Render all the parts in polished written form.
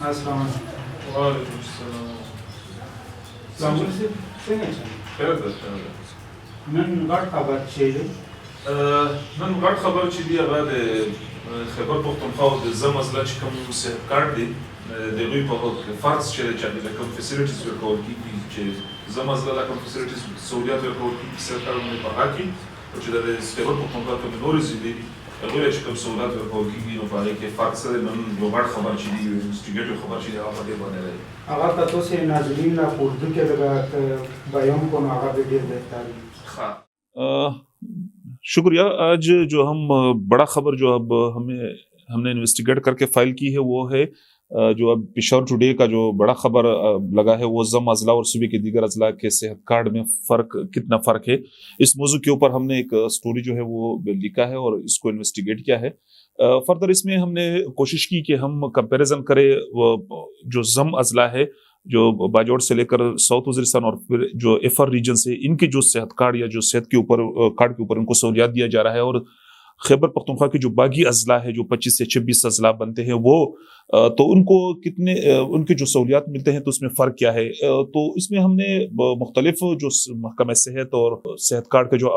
السلام علیکم. وعلیکم السلام. څنګه څنګه خیر ده خیر ده. نن غټ خبر چې نن غټ خبر چې دی هغه د خیبر پښتونخوا د زم مسله چې کوم صحت کارت دی د هغوی په فرض چې د کوم فیسیلیټیز ورکول کېږي چې زم مسله د کوم فیسیلیټیز سهولیات ورکول کېږي صحت کارت باندې په هغه کې او چې د خیبر پښتونخوا کومې نورې ضلعې دي هغوی له چې کوم سهولت ورکول کېږي نو په هغې کې فرق څه دی. نن یو غټ خبر چې دی یو انوسټیګیټیو خبر چې دی هغه په دې باندې دی. هغه ته تاسو ناظرین لا اردو کې لگا بیان کو هغه به ډېر بهتر. شکریہ. آج جو ہم بڑا خبر جو اب ہم نے انویسٹیگیٹ کر کے فائل کی ہے وہ ہے جو اب پشاور ٹوڈے کا جو بڑا خبر لگا ہے وہ زم اضلاع اور صوبے کے دیگر اضلاع کے صحت کارڈ میں کتنا فرق ہے. اس موضوع کے اوپر ہم نے ایک سٹوری جو ہے وہ لکھا ہے اور اس کو انویسٹیگیٹ کیا ہے. فردر اس میں ہم نے کوشش کی کہ ہم کمپیریزن کریں جو زم اضلاع ہے جو باجوڑ سے لے کر ساؤتھ وزیرستان اور پھر جو ایفر ریجن سے ان کے جو صحت کارڈ یا جو صحت کے اوپر کارڈ کے اوپر ان کو سہولیات دیا جا رہا ہے اور خیبر پختونخوا کے جو باقی اضلاع ہے جو 25 سے 26 اضلاع بنتے ہیں وہ تو ان کو کتنے ان کے جو سہولیات ملتے ہیں تو اس میں فرق کیا ہے. تو اس میں ہم نے مختلف جو محکمہ صحت اور صحت کارڈ کا جو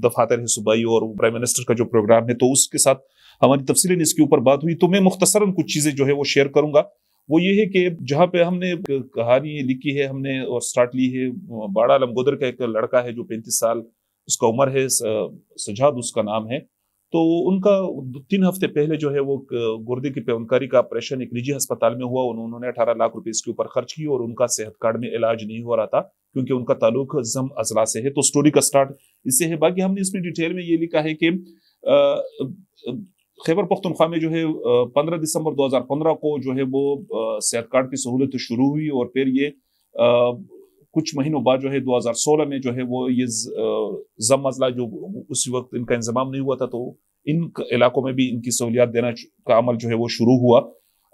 دفاتر ہے صوبائی اور پرائم منسٹر کا جو پروگرام ہے تو اس کے ساتھ ہماری تفصیلاً اس کے اوپر بات ہوئی. تو میں مختصراً کچھ چیزیں جو ہے وہ شیئر کروں گا. وہ یہ ہے کہ جہاں پہ ہم نے کہانی لکھی ہے ہم نے اور سٹارٹ لی ہے باڑا عالم گودر کا ایک لڑکا ہے جو 35 سال اس کا عمر ہے, سجاد اس کا نام ہے. تو ان کا 3 ہفتے پہلے جو ہے وہ گردے کی پیونکاری کا آپریشن ایک نجی ہسپتال میں ہوا. انہوں نے 18 لاکھ روپے اس کے اوپر خرچ کیے اور ان کا صحت کارڈ میں علاج نہیں ہو رہا تھا کیونکہ ان کا تعلق زم اضلاع سے ہے. تو سٹوری کا سٹارٹ اس سے ہے. باقی ہم نے اس میں ڈیٹیل میں یہ لکھا ہے کہ خیبر پختونخوا میں جو ہے 15 دسمبر 2015 کو جو ہے وہ صحت کارڈ کی سہولت شروع ہوئی اور پھر یہ کچھ مہینوں بعد جو ہے 2016 میں جو ہے وہ یہ زم اضلاع جو اسی وقت ان کا انضمام نہیں ہوا تھا تو ان علاقوں میں بھی ان کی سہولیات دینا کا عمل جو ہے وہ شروع ہوا.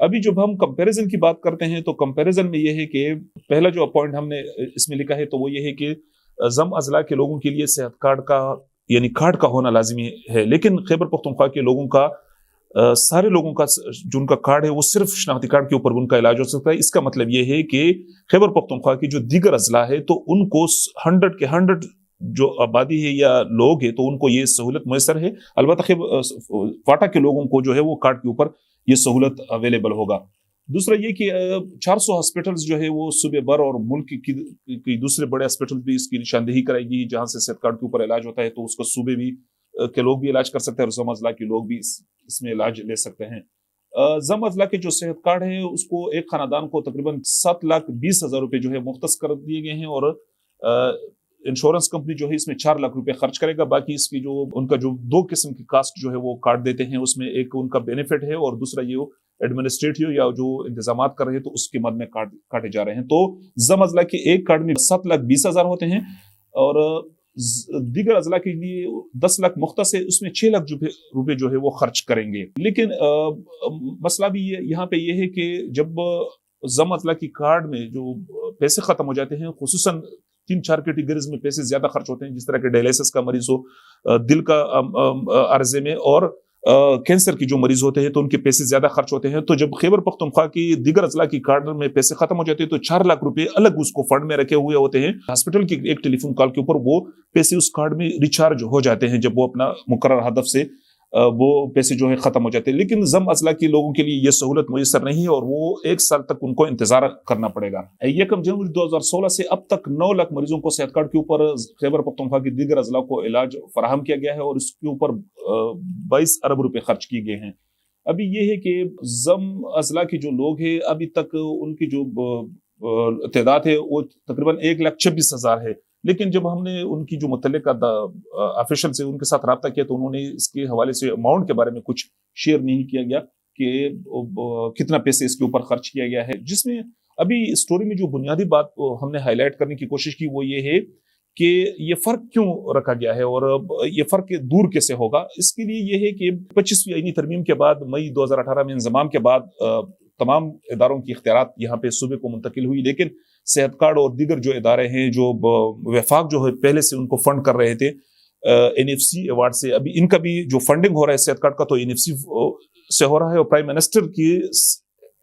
ابھی جب ہم کمپیریزن کی بات کرتے ہیں تو کمپیریزن میں یہ ہے کہ پہلا جو پوائنٹ ہم نے اس میں لکھا ہے تو وہ یہ ہے کہ زم اضلاع کے لوگوں کے لیے صحت کارڈ کا یعنی کارڈ کا ہونا لازمی ہے لیکن خیبر پختونخوا کے لوگوں کا سارے لوگوں کا جو ان کا کارڈ ہے وہ صرف شناختی کارڈ کے اوپر ان کا علاج ہو سکتا ہے. اس کا مطلب یہ ہے کہ خیبر پختونخوا کی جو دیگر اضلاع ہے تو ان کو 100 کے 100 جو آبادی ہے یا لوگ ہے تو ان کو یہ سہولت میسر ہے. البتہ فاٹا کے لوگوں کو جو ہے وہ کارڈ کے اوپر یہ سہولت اویلیبل ہوگا. دوسرا یہ کہ 400 ہاسپٹلز جو ہے وہ صوبے بھر اور ملک کی دوسرے بڑے ہاسپٹل بھی اس کی نشاندہی کرائے گی جہاں سے صحت کارڈ کے اوپر علاج ہوتا ہے تو اس کو صوبے بھی کے لوگ بھی علاج کر سکتے ہیں اور زم اضلاع کے لوگ بھی اس میں علاج لے سکتے ہیں. زم اضلاع کے جو صحت کارڈ ہے اس کو ایک خاندان کو تقریباً 7,20,000 روپے جو ہے مختص کر دیے گئے ہیں اور انشورنس کمپنی جو ہے اس میں 4 لاکھ روپے خرچ کرے گا. باقی اس کی جو ان کا جو 2 قسم کی کاسٹ جو ہے وہ کارڈ دیتے ہیں اس میں ایک ان کا بینیفٹ ہے اور دوسرا یہ ایڈمنسٹریٹو یا جو انتظامات کر رہے ہیں تو اس کے مد میں کاٹے جا رہے ہیں. تو زم اضلاع کے ایک کارڈ میں 7,20,000 ہوتے ہیں اور دیگر اضلاع کے لیے 10 لاکھ مختص ہے اس میں 6 لاکھ روپے جو ہے وہ خرچ کریں گے. لیکن مسئلہ بھی یہاں پہ یہ ہے کہ جب زم اضلاع کی کارڈ میں جو پیسے ختم ہو جاتے ہیں خصوصاً 3-4 کیٹیگریز میں پیسے زیادہ خرچ ہوتے ہیں جس طرح کہ ڈائلیسس کا مریض ہو دل کا عرضے میں اور کینسر کی جو مریض ہوتے ہیں تو ان کے پیسے زیادہ خرچ ہوتے ہیں. تو جب خیبر پختونخوا کی دیگر اضلاع کی کارڈ میں پیسے ختم ہو جاتے ہیں تو 4 لاکھ روپے الگ اس کو فنڈ میں رکھے ہوئے ہوتے ہیں. ہاسپٹل کی ایک ٹیلی فون کال کے اوپر وہ پیسے اس کارڈ میں ریچارج ہو جاتے ہیں جب وہ اپنا مقرر ہدف سے وہ پیسے جو ہے ختم ہو جاتے ہیں. لیکن زم اضلاع کے لوگوں کے لیے یہ سہولت میسر نہیں ہے اور وہ 1 سال تک ان کو انتظار کرنا پڑے گا. 1 جنوری 2016 سے اب تک 9 لاکھ مریضوں کو صحت کارڈ کے اوپر خیبر پختونخوا کی دیگر اضلاع کو علاج فراہم کیا گیا ہے اور اس کے اوپر 22 ارب روپے خرچ کیے گئے ہیں. ابھی یہ ہے کہ زم اضلاع کے جو لوگ ہیں ابھی تک ان کی جو تعداد ہے وہ تقریباً 1,26,000 ہے. لیکن جب ہم نے ان کی جو متعلقہ آفیشل سے ان کے ساتھ رابطہ کیا تو انہوں نے اس کے حوالے سے اماؤنٹ کے بارے میں کچھ شیئر نہیں کیا گیا کہ کتنا پیسے اس کے اوپر خرچ کیا گیا ہے. جس میں ابھی اسٹوری میں جو بنیادی بات ہم نے ہائی لائٹ کرنے کی کوشش کی وہ یہ ہے کہ یہ فرق کیوں رکھا گیا ہے اور یہ فرق دور کیسے ہوگا. اس کے لیے یہ ہے کہ 25ویں آئینی ترمیم کے بعد مئی 2018 میں انضمام کے بعد تمام اداروں کی اختیارات یہاں پہ صوبے کو منتقل ہوئی لیکن صحت کارڈ اور دیگر جو ادارے ہیں جو وفاق جو ہے پہلے سے ان کو فنڈ کر رہے تھے NFC ایوارڈ سے ابھی ان کا بھی جو فنڈنگ ہو رہا ہے صحت کارڈ کا تو NFC سے ہو رہا ہے اور پرائم منسٹر کی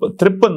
53